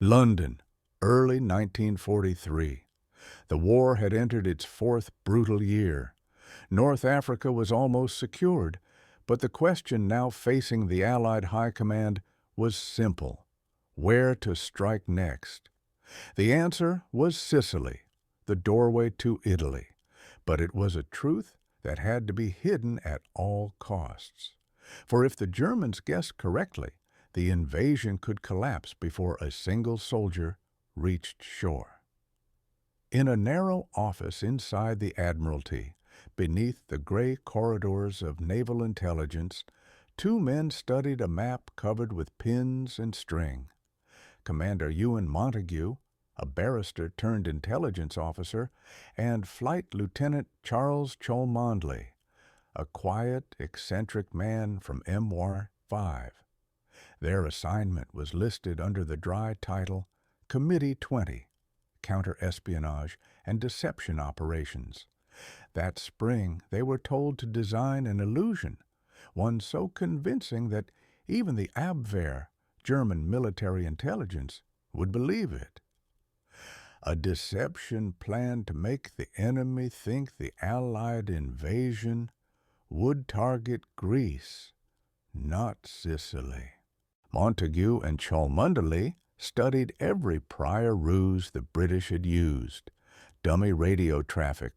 London, early 1943. The war had entered its fourth brutal year. North Africa was almost secured, but the question now facing the Allied High Command was simple: where to strike next? The answer was Sicily, the doorway to Italy, but it was a truth that had to be hidden at all costs. For if the Germans guessed correctly, the invasion could collapse before a single soldier reached shore. In a narrow office inside the Admiralty, beneath the gray corridors of naval intelligence, two men studied a map covered with pins and string. Commander Ewan Montague, a barrister-turned-intelligence officer, and Flight Lieutenant Charles Cholmondeley, a quiet, eccentric man from WWII. Their assignment was listed under the dry title Committee 20, Counter-Espionage and Deception Operations. That spring, they were told to design an illusion, one so convincing that even the Abwehr, German military intelligence, would believe it. A deception planned to make the enemy think the Allied invasion would target Greece, not Sicily. Montague and Cholmondeley studied every prior ruse the British had used: dummy radio traffic,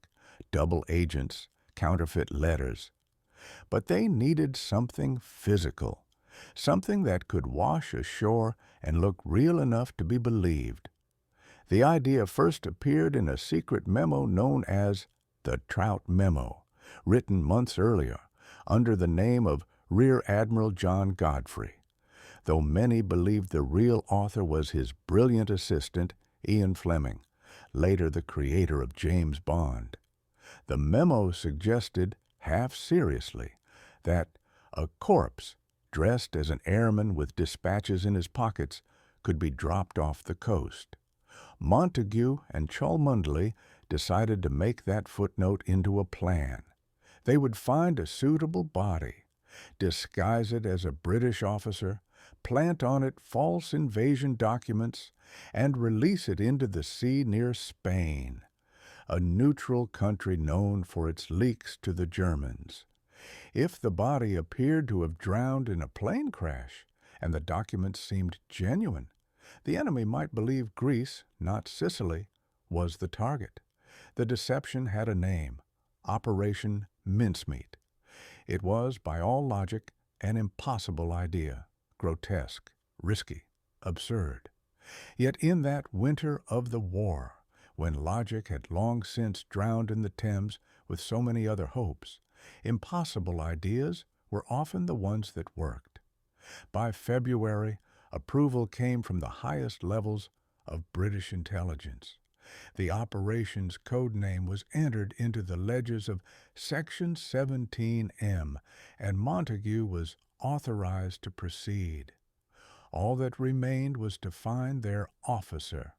double agents, counterfeit letters. But they needed something physical, something that could wash ashore and look real enough to be believed. The idea first appeared in a secret memo known as the Trout Memo, written months earlier under the name of Rear Admiral John Godfrey, though many believed the real author was his brilliant assistant, Ian Fleming, later the creator of James Bond. The memo suggested, half seriously, that a corpse, dressed as an airman with dispatches in his pockets, could be dropped off the coast. Montague and Cholmondeley decided to make that footnote into a plan. They would find a suitable body, disguise it as a British officer, plant on it false invasion documents, and release it into the sea near Spain, a neutral country known for its leaks to the Germans. If the body appeared to have drowned in a plane crash, and the documents seemed genuine, the enemy might believe Greece, not Sicily, was the target. The deception had a name: Operation Mincemeat. It was, by all logic, an impossible idea, grotesque, risky, absurd. Yet in that winter of the war, when logic had long since drowned in the Thames with so many other hopes, impossible ideas were often the ones that worked. By February, approval came from the highest levels of British intelligence. The operation's code name was entered into the ledgers of Section 17M, and Montague was authorized to proceed. All that remained was to find their officer,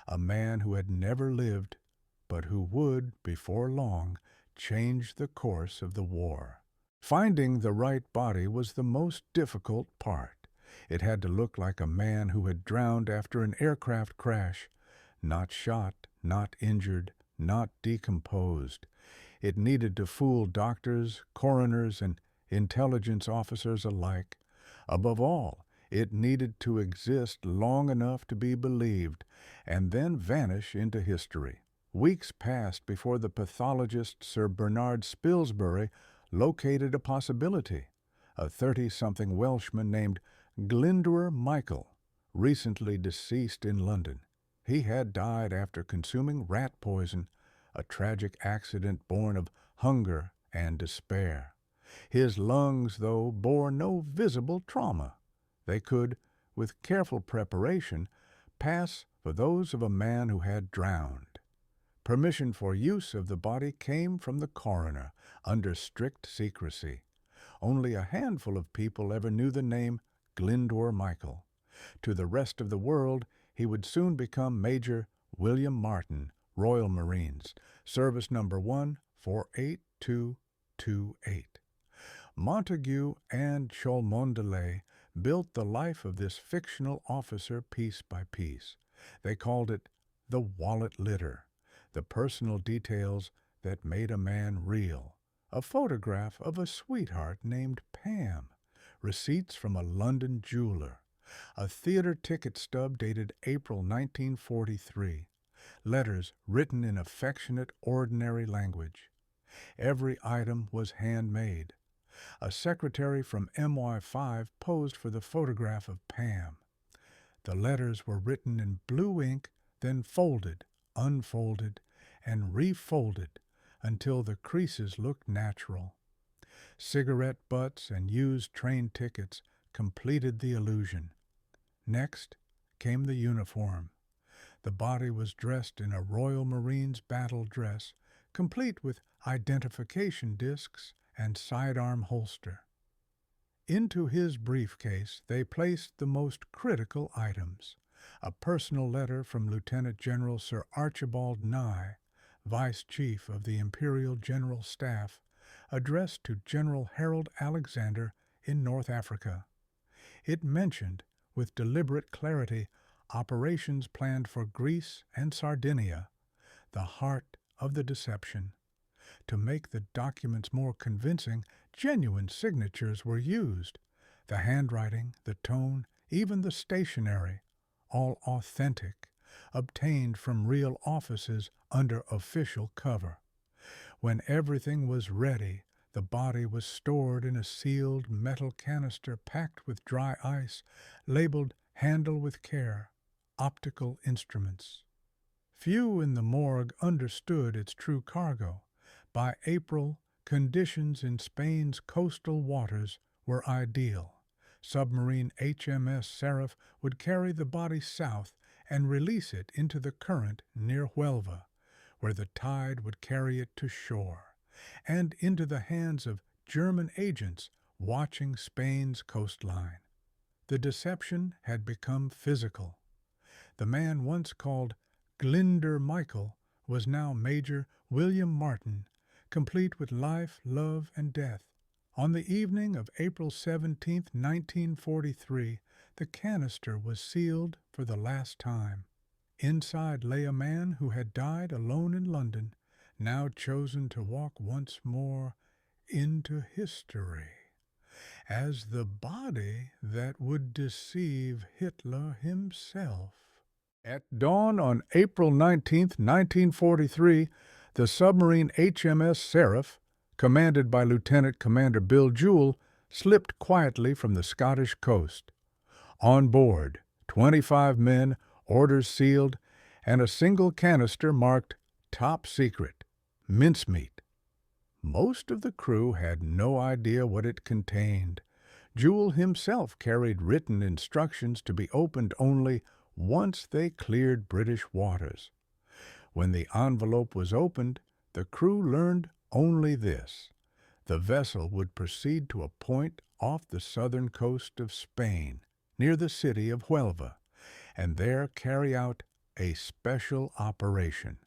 a man who had never lived, but who would, before long, change the course of the war. Finding the right body was the most difficult part. It had to look like a man who had drowned after an aircraft crash, not shot, not injured, not decomposed. It needed to fool doctors, coroners, and intelligence officers alike. Above all, it needed to exist long enough to be believed, and then vanish into history. Weeks passed before the pathologist Sir Bernard Spilsbury located a possibility: a 30-something Welshman named Glyndwr Michael, recently deceased in London. He had died after consuming rat poison, a tragic accident born of hunger and despair. His lungs, though, bore no visible trauma. They could, with careful preparation, pass for those of a man who had drowned. Permission for use of the body came from the coroner, under strict secrecy. Only a handful of people ever knew the name Glyndwr Michael. To the rest of the world, he would soon become Major William Martin, Royal Marines, Service Number 14828. Montague and Cholmondeley built the life of this fictional officer piece by piece. They called it the wallet litter, the personal details that made a man real. A photograph of a sweetheart named Pam, receipts from a London jeweler, a theater ticket stub dated April 1943, letters written in affectionate, ordinary language. Every item was handmade. A secretary from MY5 posed for the photograph of Pam. The letters were written in blue ink, then folded, unfolded, and refolded until the creases looked natural. Cigarette butts and used train tickets completed the illusion. Next came the uniform. The body was dressed in a Royal Marines battle dress, complete with identification discs and sidearm holster. Into his briefcase they placed the most critical items: a personal letter from Lieutenant General Sir Archibald Nye, Vice Chief of the Imperial General Staff, addressed to General Harold Alexander in North Africa. It mentioned, with deliberate clarity, operations planned for Greece and Sardinia, the heart of the deception. To make the documents more convincing, genuine signatures were used. The handwriting, the tone, even the stationery, all authentic, obtained from real offices under official cover. When everything was ready, the body was stored in a sealed metal canister packed with dry ice, labeled "Handle with care, optical instruments." Few in the morgue understood its true cargo. By April, conditions in Spain's coastal waters were ideal. Submarine HMS Seraph would carry the body south and release it into the current near Huelva, where the tide would carry it to shore, and into the hands of German agents watching Spain's coastline. The deception had become physical. The man once called Glinder Michael was now Major William Martin, complete with life, love, and death. On the evening of April 17, 1943, the canister was sealed for the last time. Inside lay a man who had died alone in London, now chosen to walk once more into history as the body that would deceive Hitler himself. At dawn on April 19, 1943, the submarine HMS Seraph, commanded by Lieutenant Commander Bill Jewell, slipped quietly from the Scottish coast. On board, 25 men, orders sealed, and a single canister marked "Top Secret, Mincemeat." Most of the crew had no idea what it contained. Jewell himself carried written instructions to be opened only once they cleared British waters. When the envelope was opened, the crew learned only this: the vessel would proceed to a point off the southern coast of Spain, near the city of Huelva, and there carry out a special operation.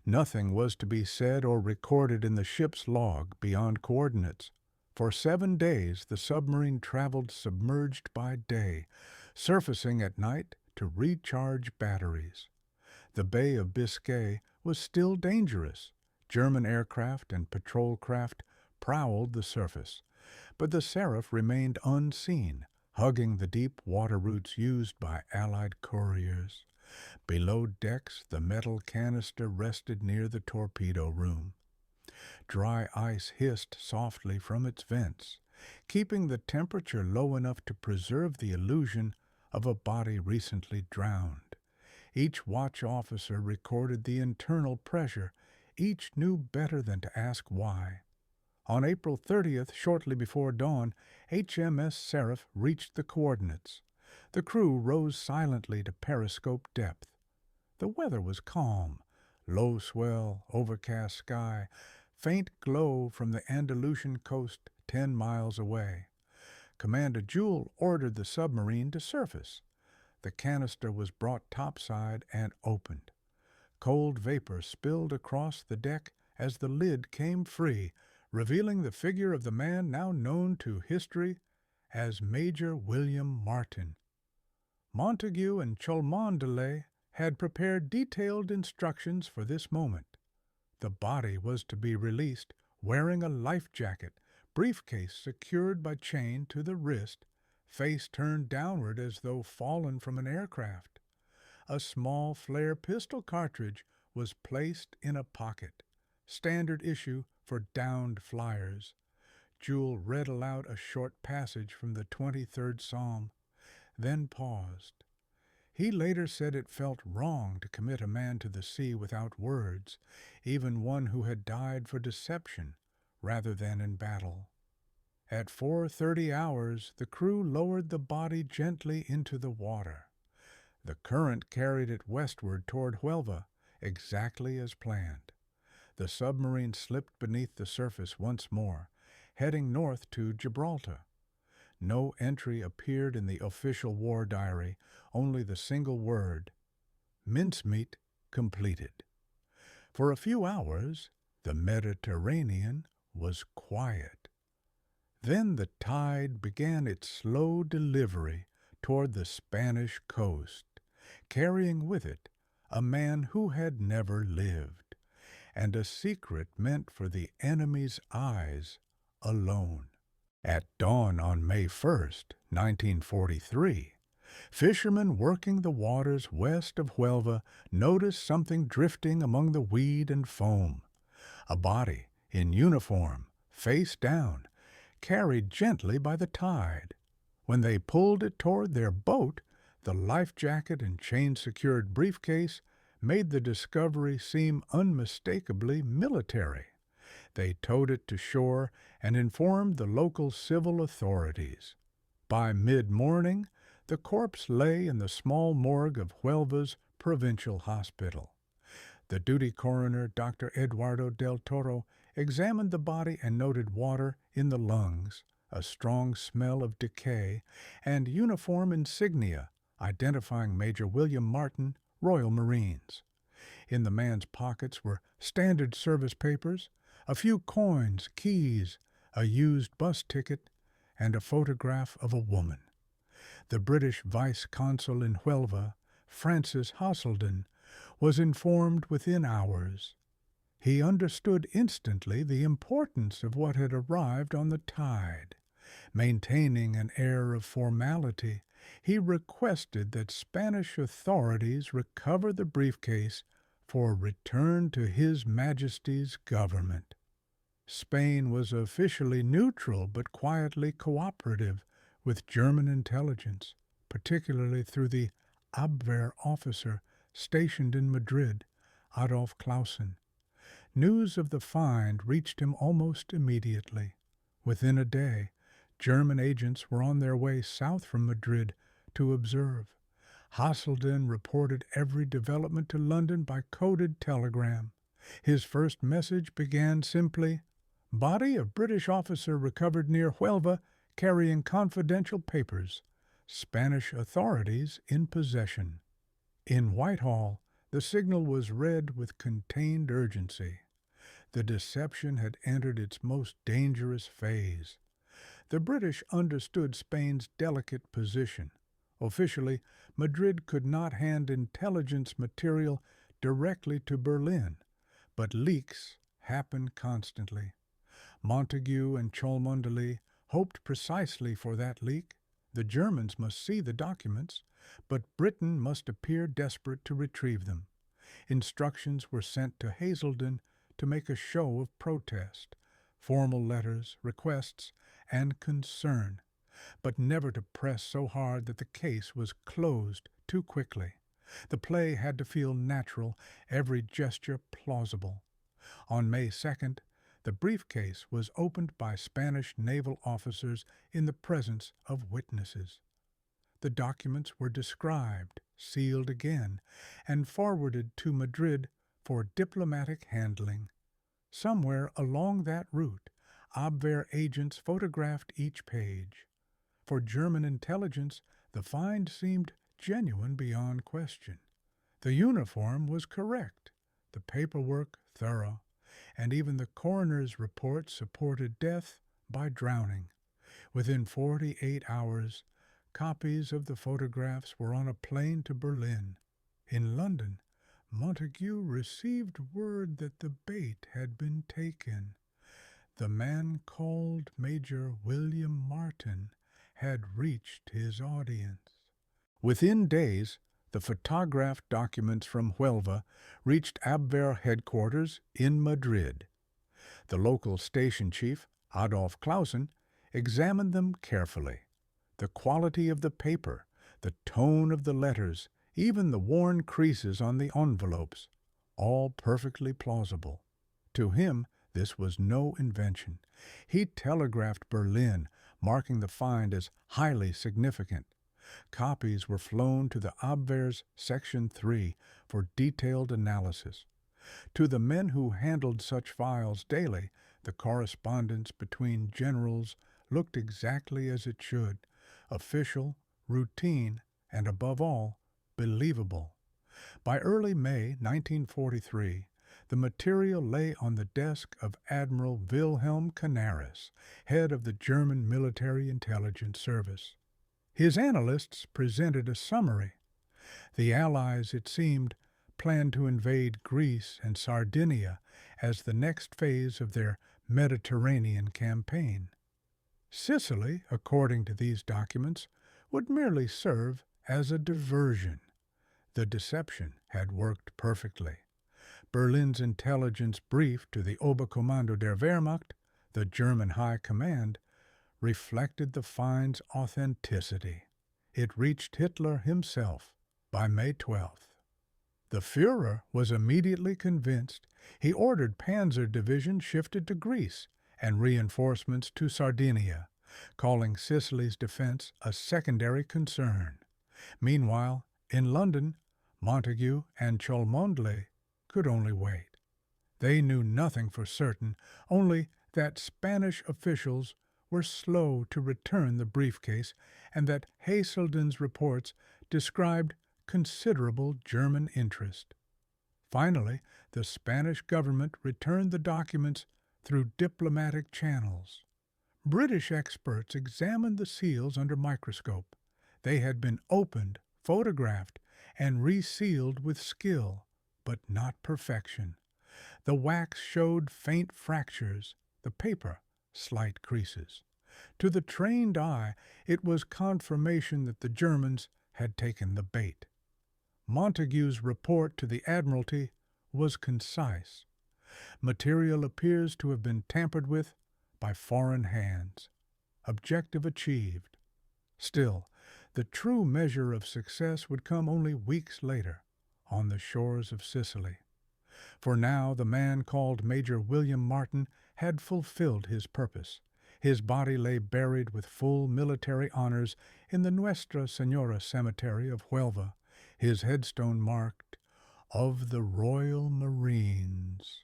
Nothing was to be said or recorded in the ship's log beyond coordinates. For 7 days the submarine traveled submerged by day, surfacing at night to recharge batteries. The Bay of Biscay was still dangerous. German aircraft and patrol craft prowled the surface, but the Seraph remained unseen, hugging the deep water routes used by Allied couriers. Below decks, the metal canister rested near the torpedo room. Dry ice hissed softly from its vents, keeping the temperature low enough to preserve the illusion of a body recently drowned. Each watch officer recorded the internal pressure. Each knew better than to ask why. On April 30th, shortly before dawn, HMS Seraph reached the coordinates. The crew rose silently to periscope depth. The weather was calm. Low swell, overcast sky, faint glow from the Andalusian coast 10 miles away. Commander Jewell ordered the submarine to surface. The canister was brought topside and opened. Cold vapor spilled across the deck as the lid came free, revealing the figure of the man now known to history as Major William Martin. Montague and Cholmondeley had prepared detailed instructions for this moment. The body was to be released wearing a life jacket, briefcase secured by chain to the wrist, face turned downward as though fallen from an aircraft. A small flare pistol cartridge was placed in a pocket, standard issue for downed flyers. Jewel read aloud a short passage from the 23rd Psalm, then paused. He later said it felt wrong to commit a man to the sea without words, even one who had died for deception rather than in battle. At 4:30 hours, the crew lowered the body gently into the water. The current carried it westward toward Huelva, exactly as planned. The submarine slipped beneath the surface once more, heading north to Gibraltar. No entry appeared in the official war diary, only the single word, "Mincemeat completed." For a few hours, the Mediterranean was quiet. Then the tide began its slow delivery toward the Spanish coast, carrying with it a man who had never lived, and a secret meant for the enemy's eyes alone. At dawn on May 1st, 1943, fishermen working the waters west of Huelva noticed something drifting among the weed and foam. A body, in uniform, face down, carried gently by the tide. When they pulled it toward their boat, the life jacket and chain-secured briefcase made the discovery seem unmistakably military. They towed it to shore and informed the local civil authorities. By mid-morning, the corpse lay in the small morgue of Huelva's provincial hospital. The duty coroner, Dr. Eduardo del Toro, examined the body and noted water in the lungs, a strong smell of decay, and uniform insignia identifying Major William Martin, Royal Marines. In the man's pockets were standard service papers, a few coins, keys, a used bus ticket, and a photograph of a woman. The British vice-consul in Huelva, Francis Hosselden, was informed within hours. He understood instantly the importance of what had arrived on the tide. Maintaining an air of formality, he requested that Spanish authorities recover the briefcase for return to His Majesty's government. Spain was officially neutral but quietly cooperative with German intelligence, particularly through the Abwehr officer stationed in Madrid, Adolf Clausen. News of the find reached him almost immediately. Within a day, German agents were on their way south from Madrid to observe. Hosselden reported every development to London by coded telegram. His first message began simply, "Body of British officer recovered near Huelva carrying confidential papers. Spanish authorities in possession." In Whitehall, the signal was read with contained urgency. The deception had entered its most dangerous phase. The British understood Spain's delicate position. Officially, Madrid could not hand intelligence material directly to Berlin, but leaks happened constantly. Montague and Cholmondeley hoped precisely for that leak. The Germans must see the documents, but Britain must appear desperate to retrieve them. Instructions were sent to Hazelden to make a show of protest, formal letters, requests, and concern, but never to press so hard that the case was closed too quickly. The play had to feel natural, every gesture plausible. On May 2nd, the briefcase was opened by Spanish naval officers in the presence of witnesses. The documents were described, sealed again, and forwarded to Madrid for diplomatic handling. Somewhere along that route, Abwehr agents photographed each page. For German intelligence, the find seemed genuine beyond question. The uniform was correct, the paperwork thorough, and even the coroner's report supported death by drowning. Within 48 hours, copies of the photographs were on a plane to Berlin. In London, Montague received word that the bait had been taken. The man called Major William Martin had reached his audience. Within days, the photographed documents from Huelva reached Abwehr headquarters in Madrid. The local station chief, Adolf Clausen, examined them carefully. The quality of the paper, the tone of the letters, even the worn creases on the envelopes, all perfectly plausible. To him, this was no invention. He telegraphed Berlin, marking the find as highly significant. Copies were flown to the Abwehr's Section 3 for detailed analysis. To the men who handled such files daily, the correspondence between generals looked exactly as it should, official, routine, and above all, believable. By early May 1943, the material lay on the desk of Admiral Wilhelm Canaris, head of the German Military Intelligence Service. His analysts presented a summary. The Allies, it seemed, planned to invade Greece and Sardinia as the next phase of their Mediterranean campaign. Sicily, according to these documents, would merely serve as a diversion. The deception had worked perfectly. Berlin's intelligence brief to the Oberkommando der Wehrmacht, the German High Command, reflected the find's authenticity. It reached Hitler himself by May 12th. The Führer was immediately convinced. He ordered Panzer Division shifted to Greece and reinforcements to Sardinia, calling Sicily's defense a secondary concern. Meanwhile, in London, Montague and Cholmondeley could only wait. They knew nothing for certain, only that Spanish officials were slow to return the briefcase and that Haselden's reports described considerable German interest. Finally, the Spanish government returned the documents through diplomatic channels. British experts examined the seals under microscope. They had been opened, photographed, and resealed with skill, but not perfection. The wax showed faint fractures, the paper slight creases. To the trained eye, it was confirmation that the Germans had taken the bait. Montague's report to the Admiralty was concise. Material appears to have been tampered with by foreign hands. Objective achieved. Still, the true measure of success would come only weeks later, on the shores of Sicily. For now the man called Major William Martin had fulfilled his purpose. His body lay buried with full military honors in the Nuestra Senora Cemetery of Huelva, his headstone marked, "Of the Royal Marines."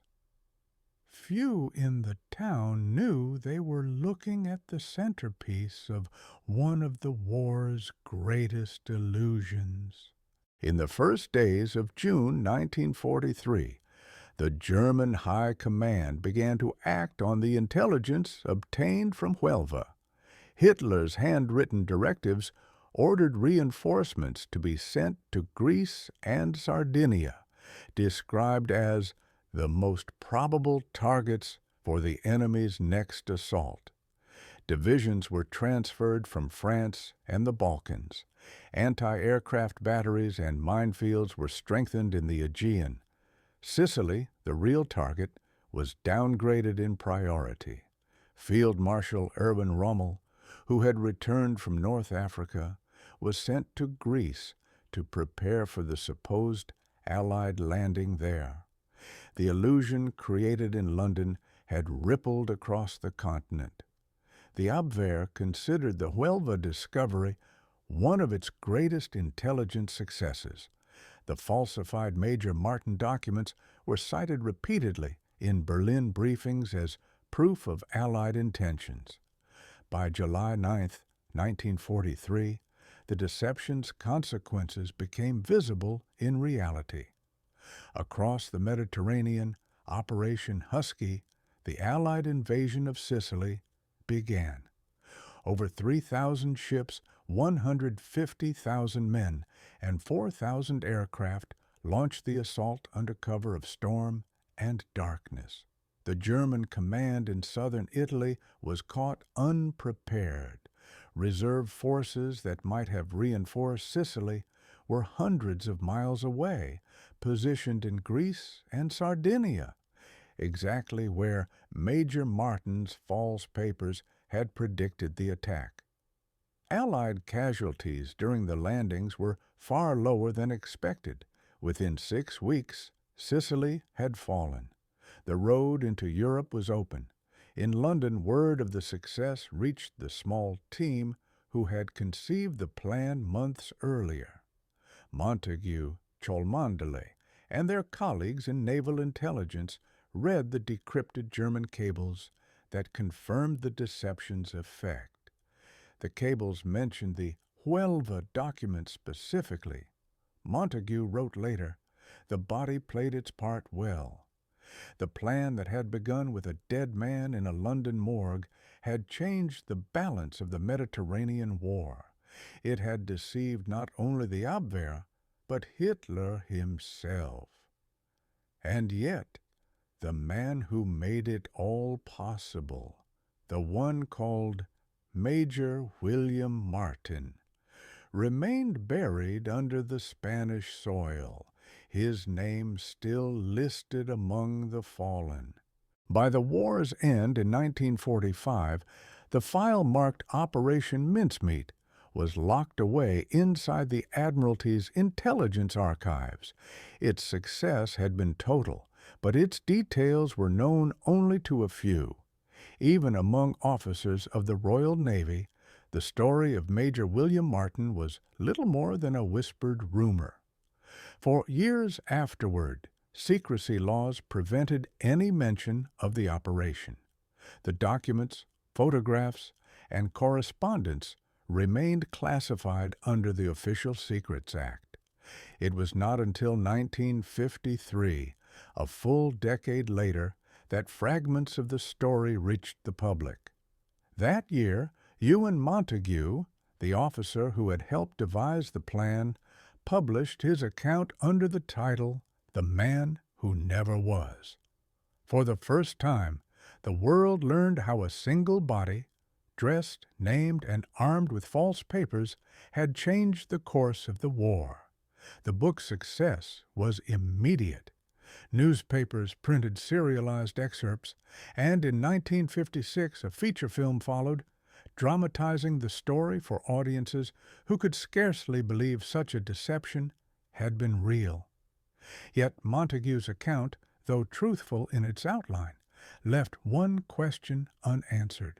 Few in the town knew they were looking at the centerpiece of one of the war's greatest illusions. In the first days of June 1943, the German High Command began to act on the intelligence obtained from Huelva. Hitler's handwritten directives ordered reinforcements to be sent to Greece and Sardinia, described as the most probable targets for the enemy's next assault. Divisions were transferred from France and the Balkans. Anti-aircraft batteries and minefields were strengthened in the Aegean. Sicily, the real target, was downgraded in priority. Field Marshal Erwin Rommel, who had returned from North Africa, was sent to Greece to prepare for the supposed Allied landing there. The illusion created in London had rippled across the continent. The Abwehr considered the Huelva discovery one of its greatest intelligence successes. The falsified Major Martin documents were cited repeatedly in Berlin briefings as proof of Allied intentions. By July 9, 1943, the deception's consequences became visible in reality. Across the Mediterranean, Operation Husky, the Allied invasion of Sicily, began. Over 3,000 ships, 150,000 men, and 4,000 aircraft launched the assault under cover of storm and darkness. The German command in southern Italy was caught unprepared. Reserve forces that might have reinforced Sicily were hundreds of miles away, positioned in Greece and Sardinia, exactly where Major Martin's false papers had predicted the attack. Allied casualties during the landings were far lower than expected. Within 6 weeks, Sicily had fallen. The road into Europe was open. In London, word of the success reached the small team who had conceived the plan months earlier. Montague, Cholmondeley, and their colleagues in naval intelligence read the decrypted German cables that confirmed the deception's effect. The cables mentioned the Huelva document specifically. Montague wrote later, "The body played its part well." The plan that had begun with a dead man in a London morgue had changed the balance of the Mediterranean War. It had deceived not only the Abwehr, but Hitler himself. And yet, the man who made it all possible, the one called Major William Martin, remained buried under the Spanish soil, his name still listed among the fallen. By the war's end in 1945, the file marked Operation Mincemeat was locked away inside the Admiralty's intelligence archives. Its success had been total, but its details were known only to a few. Even among officers of the Royal Navy, the story of Major William Martin was little more than a whispered rumor. For years afterward, secrecy laws prevented any mention of the operation. The documents, photographs, and correspondence remained classified under the Official Secrets Act. It was not until 1953, a full decade later, that fragments of the story reached the public. That year, Ewan Montague, the officer who had helped devise the plan, published his account under the title, "The Man Who Never Was." For the first time, the world learned how a single body, dressed, named, and armed with false papers, had changed the course of the war. The book's success was immediate. Newspapers printed serialized excerpts, and in 1956 a feature film followed, dramatizing the story for audiences who could scarcely believe such a deception had been real. Yet Montague's account, though truthful in its outline, left one question unanswered.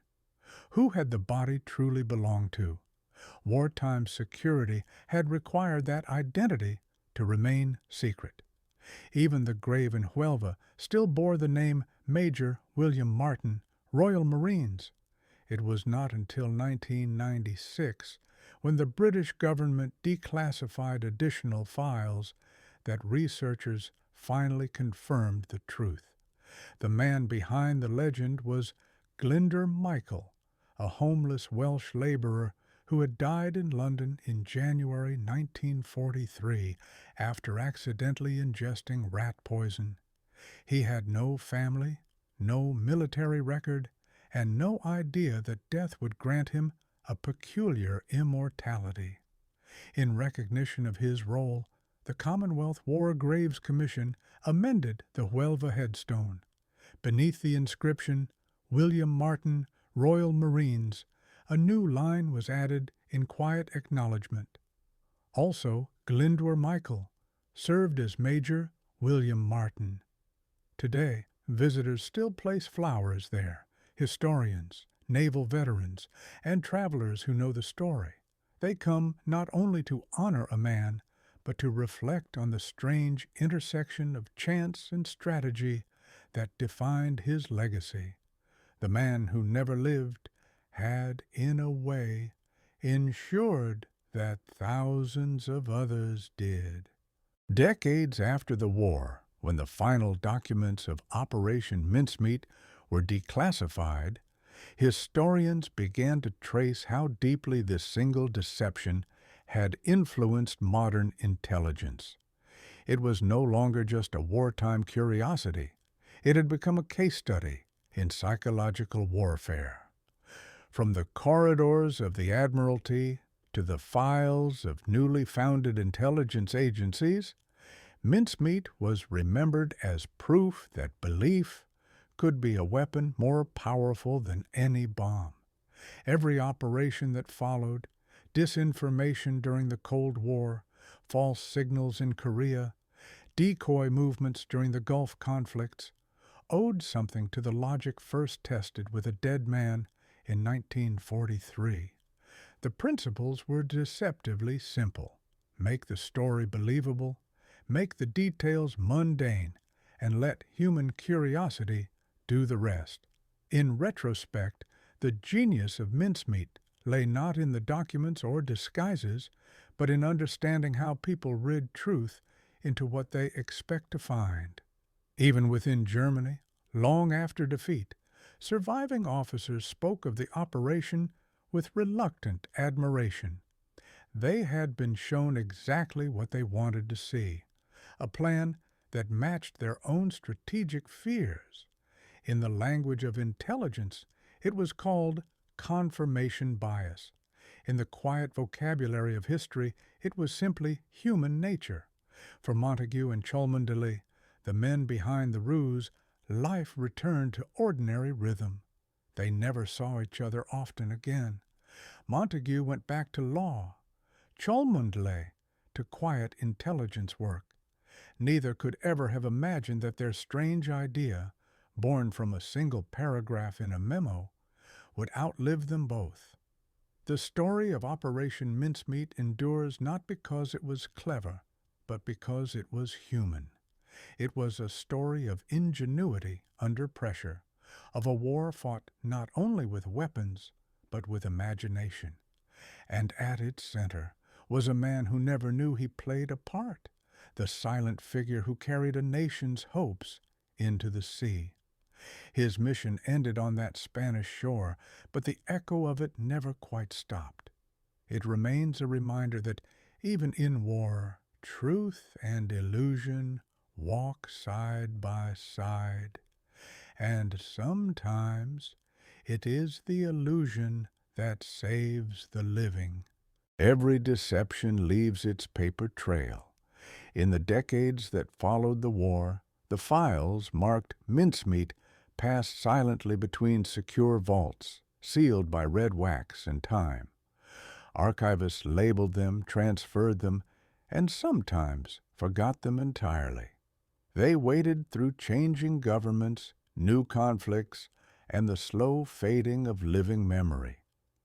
Who had the body truly belonged to? Wartime security had required that identity to remain secret. Even the grave in Huelva still bore the name Major William Martin, Royal Marines. It was not until 1996, when the British government declassified additional files, that researchers finally confirmed the truth. The man behind the legend was Glyndwr Michael, a homeless Welsh laborer who had died in London in January 1943 after accidentally ingesting rat poison. He had no family, no military record, and no idea that death would grant him a peculiar immortality. In recognition of his role, the Commonwealth War Graves Commission amended the Huelva headstone. Beneath the inscription, "William Martin, Royal Marines," a new line was added in quiet acknowledgement. Also, Glyndwr Michael served as Major William Martin. Today, visitors still place flowers there. Historians, naval veterans, and travelers who know the story. They come not only to honor a man, but to reflect on the strange intersection of chance and strategy that defined his legacy. The man who never lived had, in a way, ensured that thousands of others did. Decades after the war, when the final documents of Operation Mincemeat were declassified, Historians began to trace how deeply this single deception had influenced modern intelligence. It was no longer just a wartime curiosity. It had become a case study in psychological warfare. From the corridors of the Admiralty to the files of newly founded intelligence agencies, Mincemeat was remembered as proof that belief could be a weapon more powerful than any bomb. Every operation that followed, disinformation during the Cold War, false signals in Korea, decoy movements during the Gulf conflicts, owed something to the logic first tested with a dead man in 1943. The principles were deceptively simple. Make the story believable, make the details mundane, and let human curiosity do the rest. In retrospect, the genius of Mincemeat lay not in the documents or disguises, but in understanding how people read truth into what they expect to find. Even within Germany, long after defeat, surviving officers spoke of the operation with reluctant admiration. They had been shown exactly what they wanted to see, a plan that matched their own strategic fears. In the language of intelligence, it was called confirmation bias. In the quiet vocabulary of history, it was simply human nature. For Montague and Cholmondeley, the men behind the ruse, life returned to ordinary rhythm. They never saw each other often again. Montague went back to law, Cholmondeley to quiet intelligence work. Neither could ever have imagined that their strange idea, born from a single paragraph in a memo, would outlive them both. The story of Operation Mincemeat endures not because it was clever, but because it was human. It was a story of ingenuity under pressure, of a war fought not only with weapons, but with imagination. And at its center was a man who never knew he played a part, the silent figure who carried a nation's hopes into the sea. His mission ended on that Spanish shore, but the echo of it never quite stopped. It remains a reminder that even in war, truth and illusion walk side by side, and sometimes it is the illusion that saves the living. Every deception leaves its paper trail. In the decades that followed the war, the files marked Mincemeat passed silently between secure vaults, sealed by red wax and time. Archivists labeled them, transferred them, and sometimes forgot them entirely. They waited through changing governments, new conflicts, and the slow fading of living memory.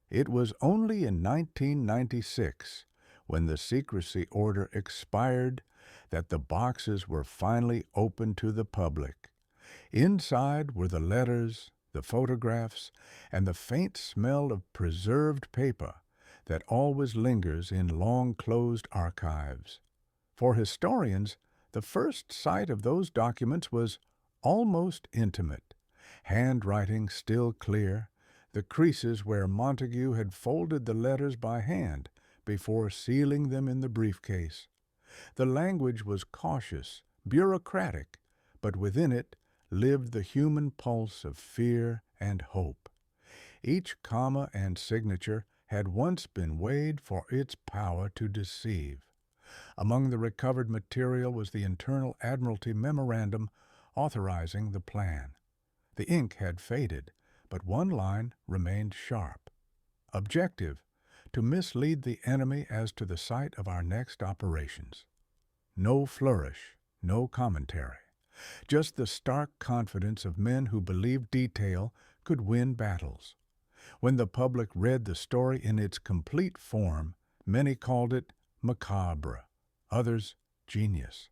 It was only in 1996, when the secrecy order expired, that the boxes were finally opened to the public. Inside were the letters, the photographs, and the faint smell of preserved paper that always lingers in long-closed archives. For historians, the first sight of those documents was almost intimate, handwriting still clear, the creases where Montague had folded the letters by hand before sealing them in the briefcase. The language was cautious, bureaucratic, but within it lived the human pulse of fear and hope. Each comma and signature had once been weighed for its power to deceive. Among the recovered material was the internal Admiralty memorandum authorizing the plan. The ink had faded, but one line remained sharp. Objective: to mislead the enemy as to the site of our next operations. No flourish, no commentary. Just the stark confidence of men who believed detail could win battles. When the public read the story in its complete form, many called it macabre, others genius.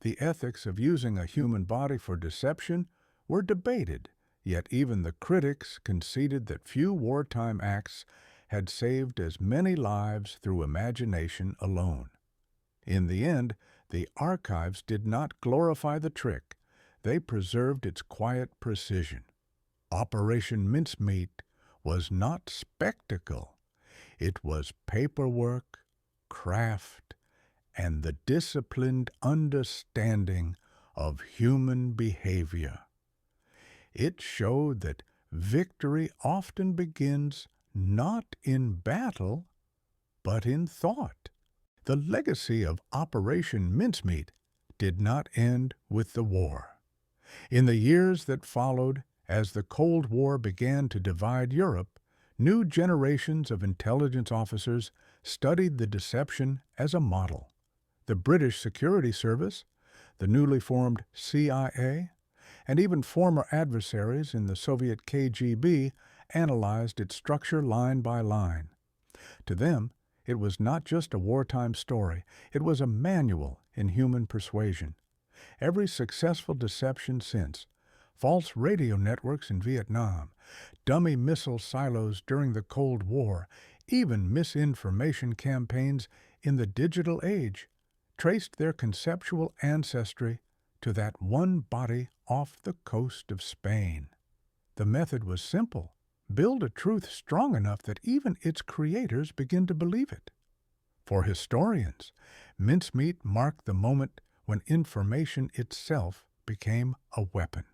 The ethics of using a human body for deception were debated, yet even the critics conceded that few wartime acts had saved as many lives through imagination alone. In the end, the archives did not glorify the trick. They preserved its quiet precision. Operation Mincemeat was not spectacle. It was paperwork, craft, and the disciplined understanding of human behavior. It showed that victory often begins not in battle, but in thought. The legacy of Operation Mincemeat did not end with the war. In the years that followed, as the Cold War began to divide Europe, new generations of intelligence officers studied the deception as a model. The British Security Service, the newly formed CIA, and even former adversaries in the Soviet KGB analyzed its structure line by line. To them, it was not just a wartime story, it was a manual in human persuasion. Every successful deception since, false radio networks in Vietnam, dummy missile silos during the Cold War, even misinformation campaigns in the digital age, traced their conceptual ancestry to that one body off the coast of Spain. The method was simple. Build a truth strong enough that even its creators begin to believe it. For historians, Mincemeat marked the moment when information itself became a weapon.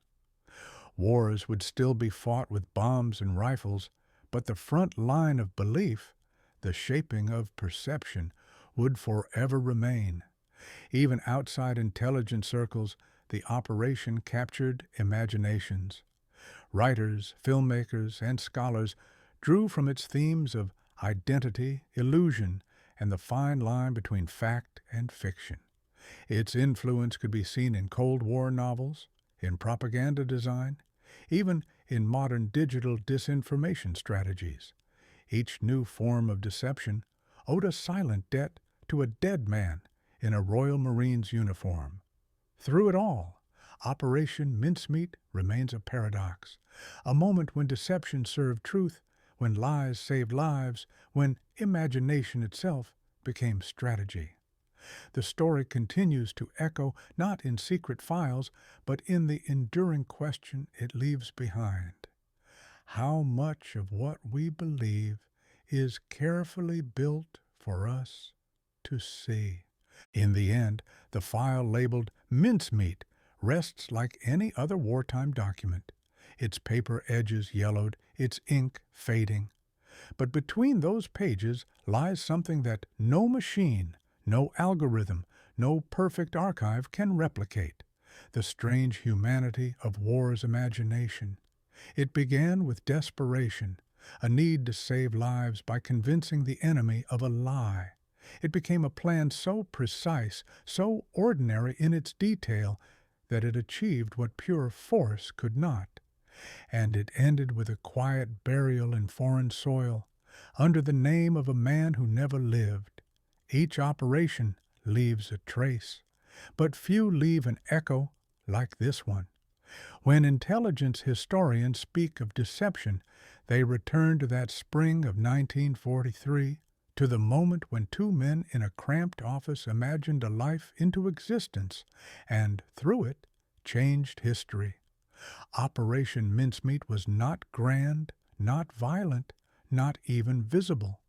Wars would still be fought with bombs and rifles, but the front line of belief, the shaping of perception, would forever remain. Even outside intelligence circles, the operation captured imaginations. Writers, filmmakers, and scholars drew from its themes of identity, illusion, and the fine line between fact and fiction. Its influence could be seen in Cold War novels, in propaganda design, even in modern digital disinformation strategies. Each new form of deception owed a silent debt to a dead man in a Royal Marines uniform. Through it all, Operation Mincemeat remains a paradox, a moment when deception served truth, when lies saved lives, when imagination itself became strategy. The story continues to echo not in secret files, but in the enduring question it leaves behind. How much of what we believe is carefully built for us to see? In the end, the file labeled Mincemeat rests like any other wartime document, its paper edges yellowed, its ink fading. But between those pages lies something that no machine, no algorithm, no perfect archive can replicate: the strange humanity of war's imagination. It began with desperation, a need to save lives by convincing the enemy of a lie. It became a plan so precise, so ordinary in its detail, that it achieved what pure force could not. And it ended with a quiet burial in foreign soil, under the name of a man who never lived. Each operation leaves a trace, but few leave an echo like this one. When intelligence historians speak of deception, they return to that spring of 1943, to the moment when two men in a cramped office imagined a life into existence, and through it changed history. Operation Mincemeat was not grand, not violent, not even visible.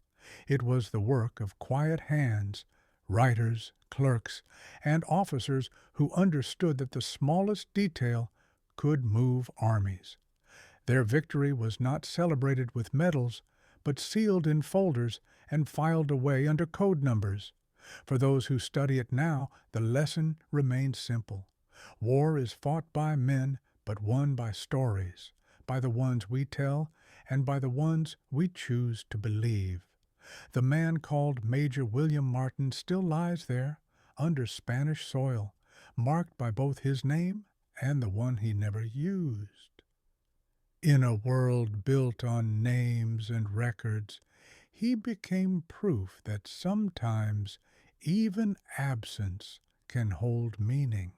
It was the work of quiet hands, writers, clerks, and officers who understood that the smallest detail could move armies. Their victory was not celebrated with medals, but sealed in folders and filed away under code numbers. For those who study it now, the lesson remains simple. War is fought by men, but won by stories, by the ones we tell and by the ones we choose to believe. The man called Major William Martin still lies there, under Spanish soil, marked by both his name and the one he never used. In a world built on names and records, he became proof that sometimes even absence can hold meaning.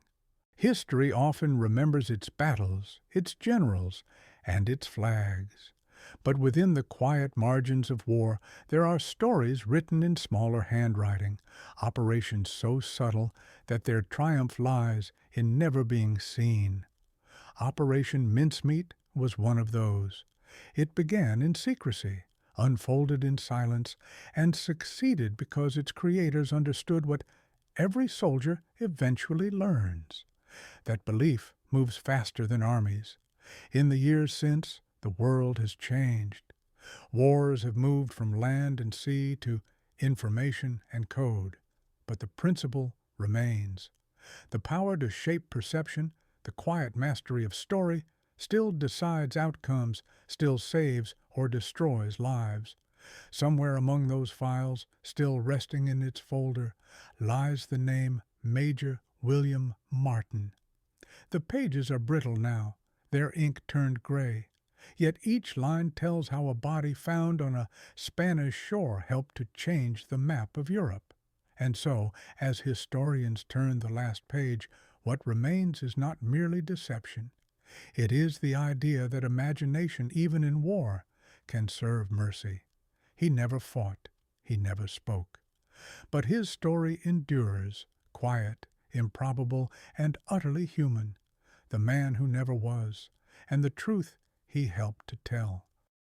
History often remembers its battles, its generals, and its flags. But within the quiet margins of war, there are stories written in smaller handwriting, operations so subtle that their triumph lies in never being seen. Operation Mincemeat was one of those. It began in secrecy, unfolded in silence, and succeeded because its creators understood what every soldier eventually learns: that belief moves faster than armies. In the years since, the world has changed. Wars have moved from land and sea to information and code, but the principle remains. The power to shape perception, the quiet mastery of story, still decides outcomes, still saves or destroys lives. Somewhere among those files, still resting in its folder, lies the name Major William Martin. The pages are brittle now, their ink turned gray, yet each line tells how a body found on a Spanish shore helped to change the map of Europe. And so, as historians turn the last page, what remains is not merely deception. It is the idea that imagination, even in war, can serve mercy. He never fought, he never spoke. But his story endures, quiet, improbable, and utterly human. The man who never was, and the truth he helped to tell.